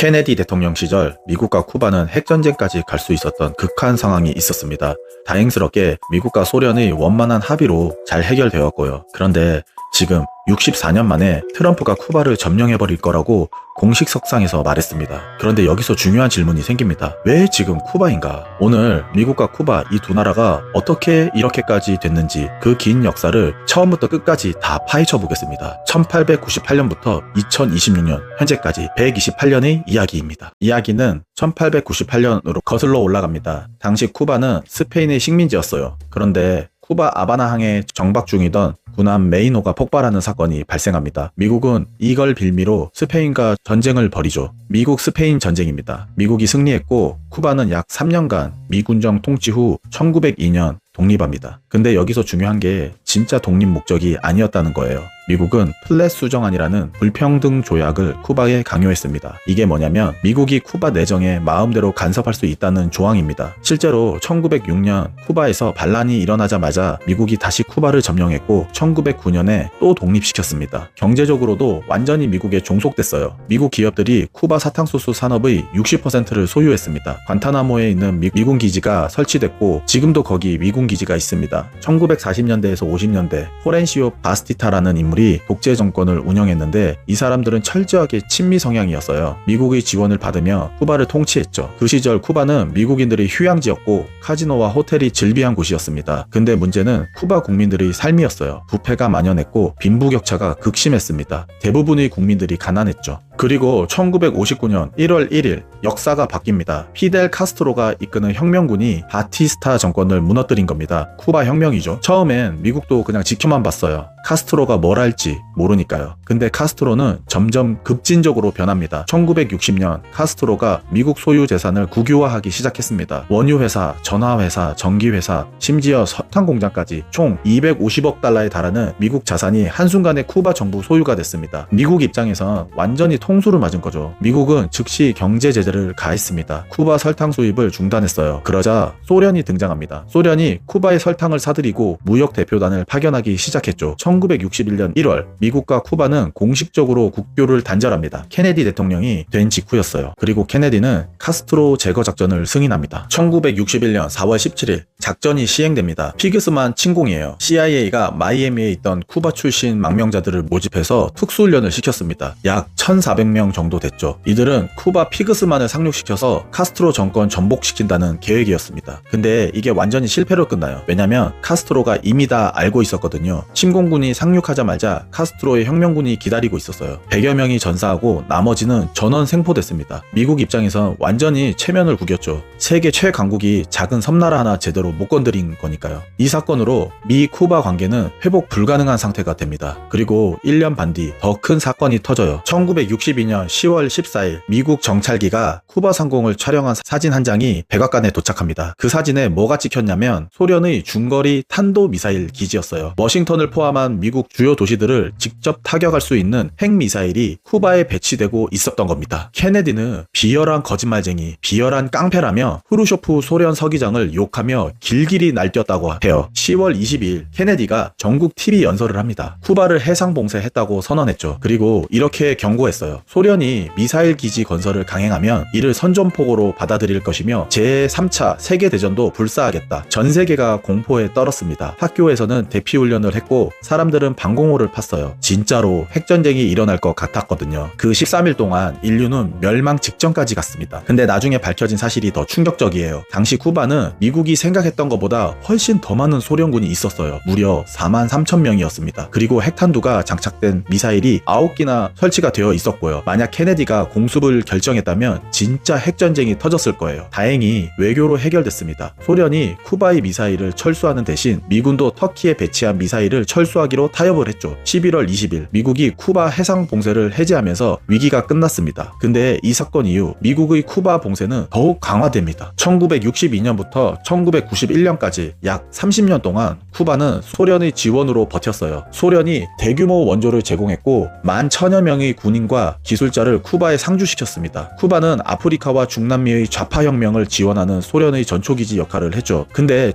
케네디 대통령 시절 미국과 쿠바는 핵전쟁까지 갈 수 있었던 극한 상황이 있었습니다. 다행스럽게 미국과 소련의 원만한 합의로 잘 해결되었고요. 그런데 지금 64년 만에 트럼프가 쿠바를 점령해버릴 거라고 공식 석상에서 말했습니다. 그런데 여기서 중요한 질문이 생깁니다. 왜 지금 쿠바인가? 오늘 미국과 쿠바 이 두 나라가 어떻게 이렇게까지 됐는지 그 긴 역사를 처음부터 끝까지 다 파헤쳐 보겠습니다. 1898년부터 2026년 현재까지 128년의 이야기입니다. 이야기는 1898년으로 거슬러 올라갑니다. 당시 쿠바는 스페인의 식민지였어요. 그런데 쿠바 아바나항에 정박 중이던 군함 메이노가 폭발하는 사건이 발생합니다. 미국은 이걸 빌미로 스페인과 전쟁을 벌이죠. 미국 스페인 전쟁입니다. 미국이 승리했고 쿠바는 약 3년간 미군정 통치 후 1902년 독립합니다. 근데 여기서 중요한 게 진짜 독립 목적이 아니었다는 거예요. 미국은 플랫 수정안이라는 불평등 조약을 쿠바에 강요했습니다. 이게 뭐냐면 미국이 쿠바 내정에 마음대로 간섭할 수 있다는 조항입니다. 실제로 1906년 쿠바에서 반란이 일어나자마자 미국이 다시 쿠바를 점령했고 1909년에 또 독립시켰습니다. 경제적으로도 완전히 미국에 종속됐어요. 미국 기업들이 쿠바 사탕수수 산업의 60%를 소유했습니다. 관타나모에 있는 미군 기지가 설치됐고 지금도 거기 미군 기지가 있습니다. 1940년대에서 50년대 호렌시오 바스티타라는 인물이 독재 정권을 운영했는데 이 사람들은 철저하게 친미 성향이었어요. 미국의 지원을 받으며 쿠바를 통치했죠. 그 시절 쿠바는 미국인들의 휴양지였고 카지노와 호텔이 즐비한 곳이었습니다. 근데 문제는 쿠바 국민들의 삶이었어요. 부패가 만연했고 빈부격차가 극심했습니다. 대부분의 국민들이 가난했죠. 그리고 1959년 1월 1일 역사가 바뀝니다. 피델 카스트로가 이끄는 혁명군이 바티스타 정권을 무너뜨린 겁니다. 쿠바 혁명이죠. 처음엔 미국도 그냥 지켜만 봤어요. 카스트로가 뭘 할지 모르니까요. 근데 카스트로는 점점 급진적으로 변합니다. 1960년 카스트로가 미국 소유 재산을 국유화하기 시작했습니다. 원유회사, 전화회사, 전기회사, 심지어 석탄공장까지 총 250억 달러에 달하는 미국 자산이 한순간에 쿠바 정부 소유가 됐습니다. 미국 입장에선 완전히 통수를 맞은 거죠. 미국은 즉시 경제 제재를 가했습니다. 쿠바 설탕 수입을 중단했어요. 그러자 소련이 등장합니다. 소련이 쿠바의 설탕을 사들이고 무역 대표단을 파견하기 시작했죠. 1961년 1월 미국과 쿠바는 공식적으로 국교를 단절합니다. 케네디 대통령이 된 직후였어요. 그리고 케네디는 카스트로 제거 작전을 승인합니다. 1961년 4월 17일 작전이 시행됩니다. 피그스만 침공이에요. CIA가 마이애미에 있던 쿠바 출신 망명자들을 모집해서 특수훈련을 시켰습니다. 약 1,400명 정도 됐죠. 이들은 쿠바 피그스만을 상륙시켜서 카스트로 정권 전복시킨다는 계획이었습니다. 근데 이게 완전히 실패로 끝나요. 왜냐면 카스트로가 이미 다 알고 있었거든요. 침공군이 상륙하자마자 카스트로의 혁명군이 기다리고 있었어요. 100여 명이 전사하고 나머지는 전원 생포됐습니다. 미국 입장에선 완전히 체면을 구겼죠. 세계 최강국이 작은 섬나라 하나 제대로 못 건드린 거니까요. 이 사건으로 미 쿠바 관계는 회복 불가능한 상태가 됩니다. 그리고 1년 반 뒤 더 큰 사건이 터져요. 1962년 10월 14일 미국 정찰기가 쿠바 상공을 촬영한 사진 한 장이 백악관에 도착합니다. 그 사진에 뭐가 찍혔냐면 소련의 중거리 탄도미사일 기지였어요. 워싱턴을 포함한 미국 주요 도시들을 직접 타격할 수 있는 핵미사일이 쿠바에 배치되고 있었던 겁니다. 케네디는 비열한 거짓말쟁이, 비열한 깡패라며 후르쇼프 소련 서기장을 욕하며 길길이 날뛰었다고 해요. 10월 22일 케네디가 전국 TV 연설을 합니다. 쿠바를 해상봉쇄했다고 선언했죠. 그리고 이렇게 경고했어요. 소련이 미사일 기지 건설을 강행하면 이를 선전포고로 받아들일 것이며 제3차 세계대전도 불사하겠다. 전 세계가 공포에 떨었습니다. 학교에서는 대피훈련을 했고 사람들은 방공호를 팠어요. 진짜로 핵전쟁이 일어날 것 같았거든요. 그 13일 동안 인류는 멸망 직전까지 갔습니다. 근데 나중에 밝혀진 사실이 더 충격적이에요. 당시 쿠바는 미국이 생각했던 것보다 훨씬 더 많은 소련군이 있었어요. 무려 43,000명이었습니다. 그리고 핵탄두가 장착된 미사일이 9기나 설치가 되어 있었고요. 만약 케네디가 공습을 결정했다면 진짜 핵전쟁이 터졌을 거예요. 다행히 외교로 해결됐습니다. 소련이 쿠바의 미사일을 철수하는 대신 미군도 터키에 배치한 미사일을 철수하기로 타협을 했죠. 11월 20일 미국이 쿠바 해상 봉쇄를 해제하면서 위기가 끝났습니다. 근데 이 사건 이후 미국의 쿠바 봉쇄는 더욱 강화됩니다. 1962년부터 1991년까지 약 30년 동안 쿠바는 소련의 지원으로 버텼어요. 소련이 대규모 원조를 제공했고 11,000여 명의 군인과 러시아가 기술자를 쿠바에 상주시켰습니다. 쿠바는 아프리카와 중남미의 좌파혁명을 지원하는 소련의 전초기지 역할을 했죠. 근데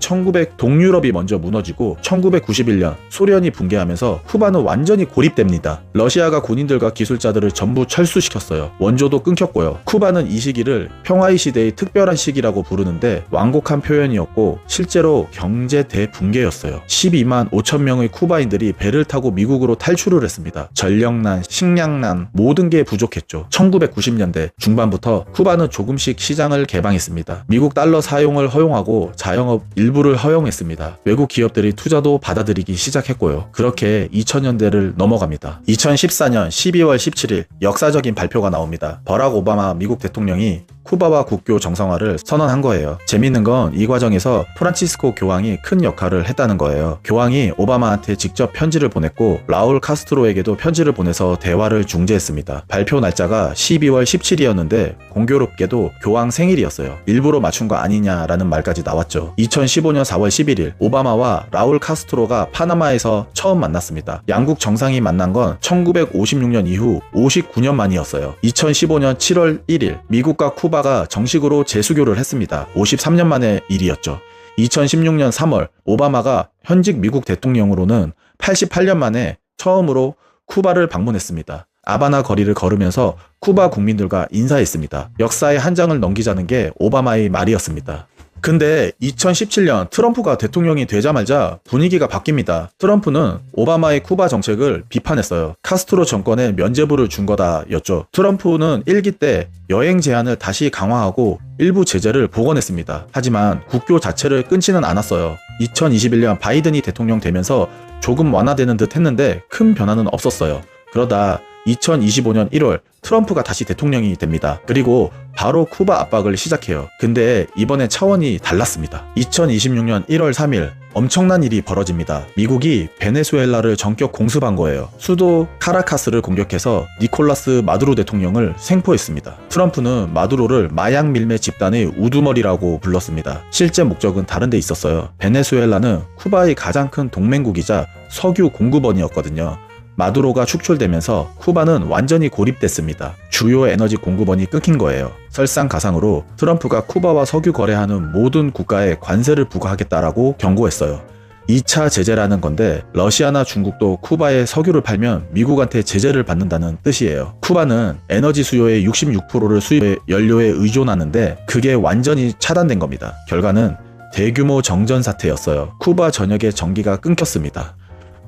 동유럽이 먼저 무너지고 1991년 소련이 붕괴하면서 쿠바는 완전히 고립됩니다. 러시아가 군인들과 기술자들을 전부 철수시켰어요. 원조도 끊겼고요. 쿠바는 이 시기를 평화의 시대의 특별한 시기라고 부르는데 완곡한 표현이었고 실제로 경제 대붕괴였어요. 12만 5천 명의 쿠바인들이 배를 타고 미국으로 탈출을 했습니다. 전력난, 식량난, 모든 게 부족했죠. 1990년대 중반부터 쿠바는 조금씩 시장을 개방했습니다. 미국 달러 사용을 허용하고 자영업 일부를 허용했습니다. 외국 기업들이 투자도 받아들이기 시작했고요. 그렇게 2000년대를 넘어갑니다. 2014년 12월 17일 역사적인 발표가 나옵니다. 버락 오바마 미국 대통령이 쿠바와 국교 정상화를 선언한 거예요. 재밌는 건 이 과정에서 프란치스코 교황이 큰 역할을 했다는 거예요. 교황이 오바마한테 직접 편지를 보냈고 라울 카스트로에게도 편지를 보내서 대화를 중재했습니다. 발표 날짜가 12월 17일이었는데 공교롭게도 교황 생일이었어요. 일부러 맞춘 거 아니냐라는 말까지 나왔죠. 2015년 4월 11일 오바마와 라울 카스트로가 파나마에서 처음 만났습니다. 양국 정상이 만난 건 1956년 이후 59년 만이었어요. 2015년 7월 1일 미국과 쿠바가 정식으로 재수교를 했습니다. 53년 만의 일이었죠. 2016년 3월 오바마가 현직 미국 대통령으로는 88년 만에 처음으로 쿠바를 방문했습니다. 아바나 거리를 걸으면서 쿠바 국민들과 인사했습니다. 역사의 한 장을 넘기자는 게 오바마의 말이었습니다. 근데 2017년 트럼프가 대통령이 되자마자 분위기가 바뀝니다. 트럼프는 오바마의 쿠바 정책을 비판했어요. 카스트로 정권에 면죄부를 준 거다였죠. 트럼프는 1기 때 여행 제한을 다시 강화하고 일부 제재를 복원했습니다. 하지만 국교 자체를 끊지는 않았어요. 2021년 바이든이 대통령 되면서 조금 완화되는 듯 했는데 큰 변화는 없었어요. 그러다 2025년 1월 트럼프가 다시 대통령이 됩니다. 그리고 바로 쿠바 압박을 시작해요. 근데 이번엔 차원이 달랐습니다. 2026년 1월 3일 엄청난 일이 벌어집니다. 미국이 베네수엘라를 전격 공습한 거예요. 수도 카라카스를 공격해서 니콜라스 마두로 대통령을 생포했습니다. 트럼프는 마두로를 마약 밀매 집단의 우두머리라고 불렀습니다. 실제 목적은 다른 데 있었어요. 베네수엘라는 쿠바의 가장 큰 동맹국이자 석유 공급원이었거든요. 마두로가 축출되면서 쿠바는 완전히 고립됐습니다. 주요 에너지 공급원이 끊긴 거예요. 설상가상으로 트럼프가 쿠바와 석유 거래하는 모든 국가에 관세를 부과하겠다라고 경고했어요. 2차 제재라는 건데 러시아나 중국도 쿠바에 석유를 팔면 미국한테 제재를 받는다는 뜻이에요. 쿠바는 에너지 수요의 66%를 수입의 연료에 의존하는데 그게 완전히 차단된 겁니다. 결과는 대규모 정전 사태였어요. 쿠바 전역의 전기가 끊겼습니다.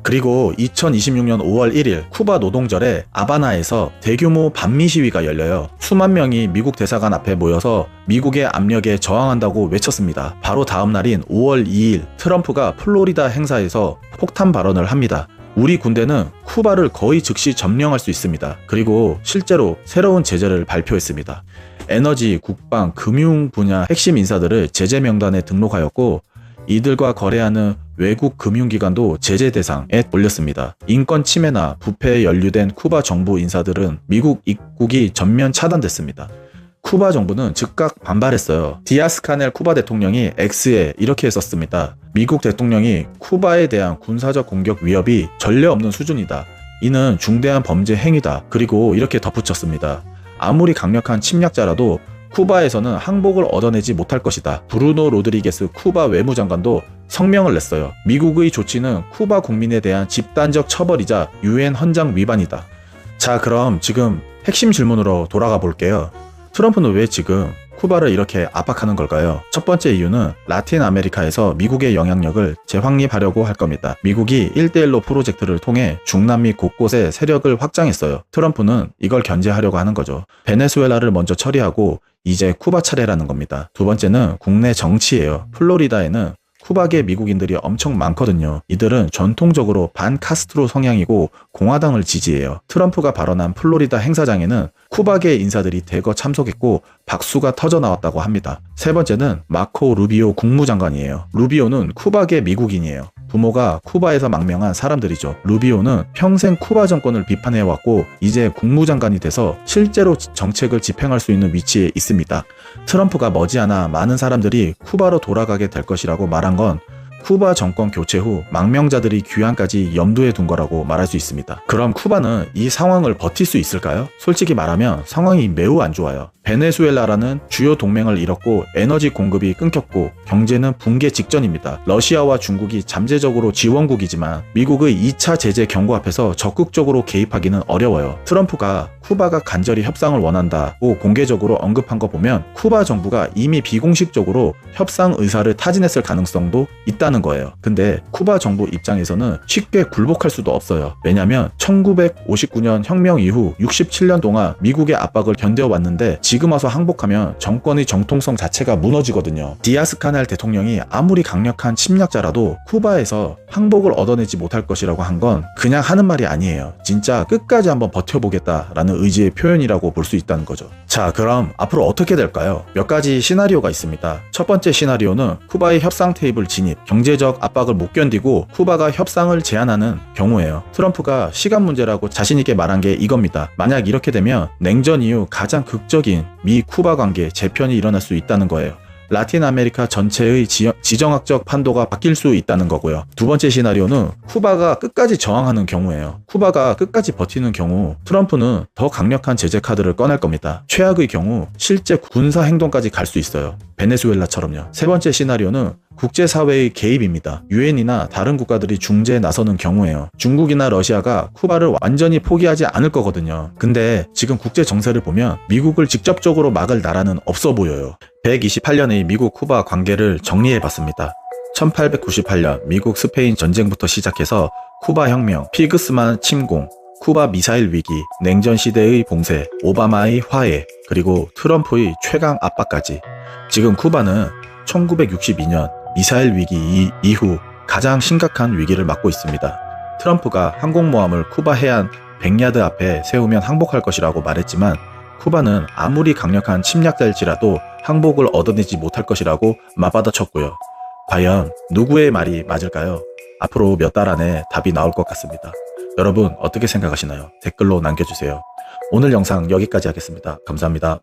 그리고 2026년 5월 1일 쿠바 노동절에 아바나에서 대규모 반미 시위가 열려요. 수만 명이 미국 대사관 앞에 모여서 미국의 압력에 저항한다고 외쳤습니다. 바로 다음 날인 5월 2일 트럼프가 플로리다 행사에서 폭탄 발언을 합니다. 우리 군대는 쿠바를 거의 즉시 점령할 수 있습니다. 그리고 실제로 새로운 제재를 발표했습니다. 에너지, 국방, 금융 분야 핵심 인사들을 제재 명단에 등록하였고 이들과 거래하는 외국 금융기관도 제재 대상에 올렸습니다. 인권 침해나 부패에 연루된 쿠바 정부 인사들은 미국 입국이 전면 차단됐습니다. 쿠바 정부는 즉각 반발했어요. 디아스 카넬 쿠바 대통령이 X에 이렇게 했었습니다. 미국 대통령이 쿠바에 대한 군사적 공격 위협이 전례 없는 수준이다. 이는 중대한 범죄 행위다. 그리고 이렇게 덧붙였습니다. 아무리 강력한 침략자라도 쿠바에서는 항복을 얻어내지 못할 것이다. 브루노 로드리게스 쿠바 외무장관도 성명을 냈어요. 미국의 조치는 쿠바 국민에 대한 집단적 처벌이자 유엔 헌장 위반이다. 자, 그럼 지금 핵심 질문으로 돌아가 볼게요. 트럼프는 왜 지금 쿠바를 이렇게 압박하는 걸까요? 첫 번째 이유는 라틴 아메리카에서 미국의 영향력을 재확립하려고 할 겁니다. 미국이 1대1로 프로젝트를 통해 중남미 곳곳에 세력을 확장했어요. 트럼프는 이걸 견제하려고 하는 거죠. 베네수엘라를 먼저 처리하고 이제 쿠바 차례라는 겁니다. 두 번째는 국내 정치예요. 플로리다에는 쿠바계 미국인들이 엄청 많거든요. 이들은 전통적으로 반카스트로 성향이고 공화당을 지지해요. 트럼프가 발언한 플로리다 행사장에는 쿠바계 인사들이 대거 참석했고 박수가 터져 나왔다고 합니다. 세 번째는 마코 루비오 국무장관이에요. 루비오는 쿠바계 미국인이에요. 부모가 쿠바에서 망명한 사람들이죠. 루비오는 평생 쿠바 정권을 비판해왔고 이제 국무장관이 돼서 실제로 정책을 집행할 수 있는 위치에 있습니다. 트럼프가 머지않아 많은 사람들이 쿠바로 돌아가게 될 것이라고 말한 건 쿠바 정권 교체 후 망명자들이 귀환까지 염두에 둔 거라고 말할 수 있습니다. 그럼 쿠바는 이 상황을 버틸 수 있을까요? 솔직히 말하면 상황이 매우 안 좋아요. 베네수엘라라는 주요 동맹을 잃었고 에너지 공급이 끊겼고 경제는 붕괴 직전입니다. 러시아와 중국이 잠재적으로 지원국이지만 미국의 2차 제재 경고 앞에서 적극적으로 개입하기는 어려워요. 트럼프가 쿠바가 간절히 협상을 원한다고 공개적으로 언급한 거 보면 쿠바 정부가 이미 비공식적으로 협상 의사를 타진했을 가능성도 있다는 거예요. 근데 쿠바 정부 입장에서는 쉽게 굴복할 수도 없어요. 왜냐면 1959년 혁명 이후 67년 동안 미국의 압박을 견뎌왔는데 지금 와서 항복하면 정권의 정통성 자체가 무너지거든요. 디아스 카넬 대통령이 아무리 강력한 침략자라도 쿠바에서 항복을 얻어내지 못할 것이라고 한 건 그냥 하는 말이 아니에요. 진짜 끝까지 한번 버텨보겠다라는 의지의 표현이라고 볼 수 있다는 거죠. 자, 그럼 앞으로 어떻게 될까요? 몇 가지 시나리오가 있습니다. 첫 번째 시나리오는 쿠바의 협상 테이블 진입, 경제적 압박을 못 견디고 쿠바가 협상을 제안하는 경우예요. 트럼프가 시간 문제라고 자신있게 말한 게 이겁니다. 만약 이렇게 되면 냉전 이후 가장 극적인 미 쿠바 관계 재편이 일어날 수 있다는 거예요. 라틴 아메리카 전체의 지정학적 판도가 바뀔 수 있다는 거고요. 두 번째 시나리오는 쿠바가 끝까지 저항하는 경우예요. 쿠바가 끝까지 버티는 경우 트럼프는 더 강력한 제재 카드를 꺼낼 겁니다. 최악의 경우 실제 군사 행동까지 갈 수 있어요. 베네수엘라처럼요. 세 번째 시나리오는 국제사회의 개입입니다. 유엔이나 다른 국가들이 중재에 나서는 경우에요. 중국이나 러시아가 쿠바를 완전히 포기하지 않을 거거든요. 근데 지금 국제 정세를 보면 미국을 직접적으로 막을 나라는 없어 보여요. 128년의 미국 쿠바 관계를 정리해봤습니다. 1898년 미국 스페인 전쟁부터 시작해서 쿠바 혁명, 피그스만 침공, 쿠바 미사일 위기, 냉전 시대의 봉쇄, 오바마의 화해, 그리고 트럼프의 최강 압박까지. 지금 쿠바는 1962년 미사일 위기 이후 가장 심각한 위기를 맞고 있습니다. 트럼프가 항공모함을 쿠바 해안 100야드 앞에 세우면 항복할 것이라고 말했지만 쿠바는 아무리 강력한 침략자일지라도 항복을 얻어내지 못할 것이라고 맞받아쳤고요. 과연 누구의 말이 맞을까요? 앞으로 몇 달 안에 답이 나올 것 같습니다. 여러분 어떻게 생각하시나요? 댓글로 남겨주세요. 오늘 영상 여기까지 하겠습니다. 감사합니다.